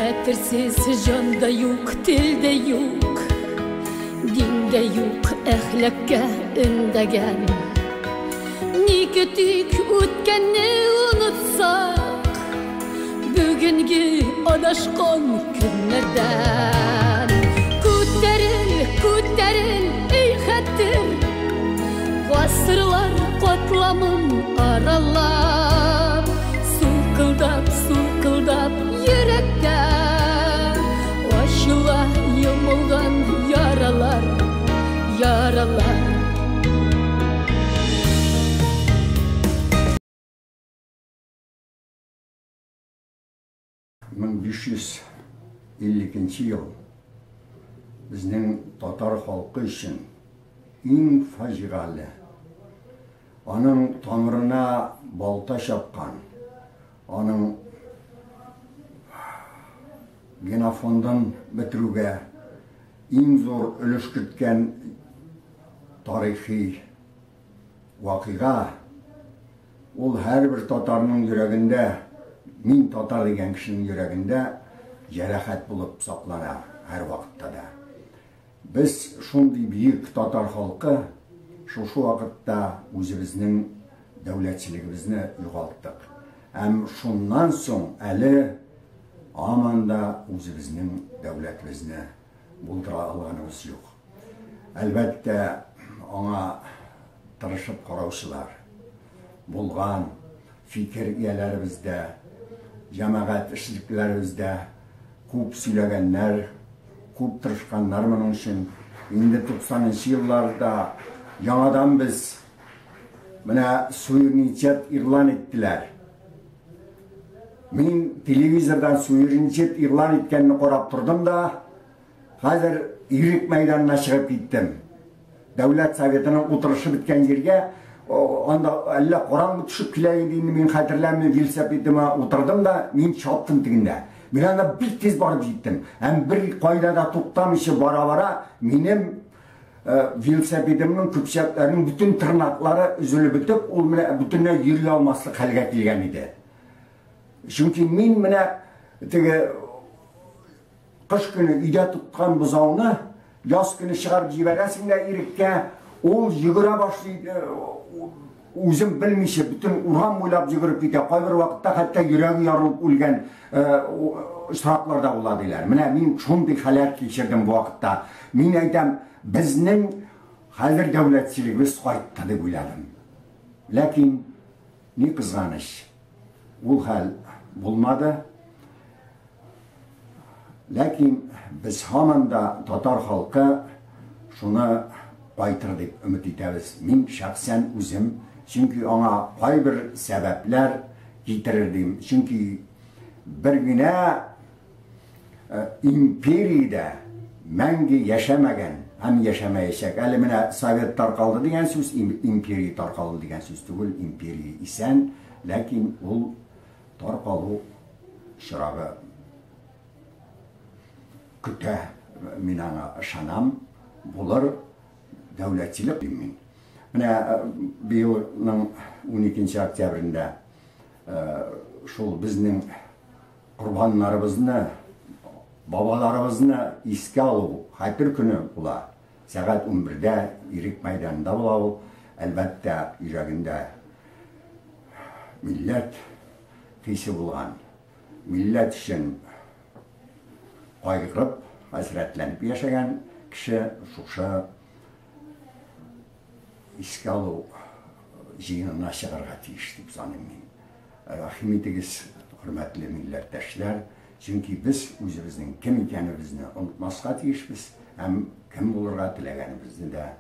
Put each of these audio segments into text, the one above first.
Хәтерсез жанда юк, телдә юк, диндә юк, әхлакка өндәгән. Ни көтик үткәнне онытсак, бүгенге адашкан көннәрдән. Күтәрел, күтәрел, эй хәтер, гасырлар катламын аралап, сулкылдап, сулкылдап йөрәктә ачыла йомылган яралар, яралар. 1552 ел безнең татар халкы өчен иң фаҗигале. Аның тамырына балта чапкан, аның генофондын бетерүгә иң зур өлеш керткән тарихи вакыйга. Ул һәрбер татарның йөрәгендә, мин татар дигән кешенең йөрәгендә җәрәхәт булып саклана һәр вакытта да. Без шундый бийек татар халкы шушы вакытта үзебезнең дәүләтчелегебезне югалттык. Һәм шуннан соң әле аманда үзебезнең дәүләтебезне булдыра алганыбыз юк. Әлбәттә, аңа тырышып караучылар булган, фикер ияләребездә, җәмәгать эшлекләребездә күп сөйләгәннәр, күп тырышканнар моның өчен. Инде 90-нчы елларда яңадан без менә суверенитет игълан иттеләр. Мин телевизордан суверенитет игълан иткәнне карап тордым да, хәзер ирек мәйданына чыгып киттем. Дәүләт советының утырышы биткән җиргә, анда әллә караңгы төшеп килә иде, мин хәтерләмим, велосипедима утырдым да, мин чаптым тигендә. Мин анда бик тиз барып җиттем. Һәм бер кайда да туктамыйча бара-бара минем велосипедимның көпчәкләренең бүтән тырнаклары үзелеп бетеп, ул менә бүтәнләй йөри алмаслык хәлгә килгән иде. Чөнки мин менә теге кыш көне өйдә тоткан бозауны яз көне чыгарып җибәрәсең дә иреккә, ул йөгерә башлый, үзем белмичә бүтән урам буйлап йөгереп китә. Кайбер вакытта хәтта йөрәге ярылып үлгән шаһатлар да була диләр. Менә мин шундый хәләт кичердем бу вакытта. Мин әйтәм, безнең хәзер дәүләтчелегебез кайтты дип уйладым. Ләкин ни кызганыч, ул хәл булмады. Ләкин без һаман да татар халкы шуны кайтыр дип өмет итәбез. Мин шәхсән үзем, чөнки аңа кайбер сәбәпләр китерер дим. Чөнки бер генә империядә мәңге яшәмәгән һәм яшәмәячәк. Әле менә совет таркалды дигән сүз, империя таркалды дигән сүз түгел, империя исән, ләкин ул таркалу чырагы көтә. Мин аңа ышанам, булыр дәүләтчелек дим мин. Менә быелның 12 октябрендә шул безнең курбаннарыбызны, бабаларыбызны искә алу хәтер көне була. Сәгать 11дә ирек мәйданында була ул. Әлбәттә, йөрәгендә милләт хисе булган. Милләт өчен кайгырып, хәсрәтләнеп яшәгән кеше шушы искә алу җыенына чыгарга тиеш дип саныйм мин. Рәхим итегез, хөрмәтле милләттәшләр, чөнки без үзебезнең кем икәнебезне онытмаска тиешбез, һәм кем булырга теләгәнебезне дә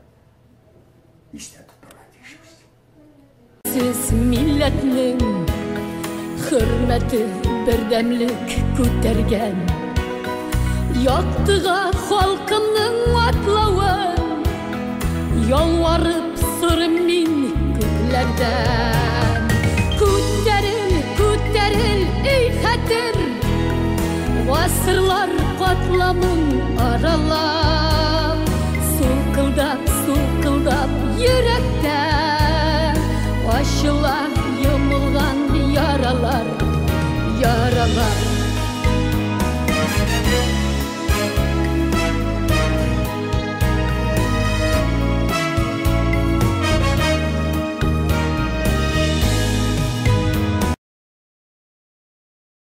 истә тотарга тиешбез. Сез милләтнең хөрмәте, бердәмлек күтәргән, яктыга халкымның атлавын, ялварып сырым мин күкләрдән. Күтәрел, күтәрел, эй хәтер, гасырлар катламын аралап, сулкылдап, сулкылдап йөрәктә ачыла йомылган яралар, яралар.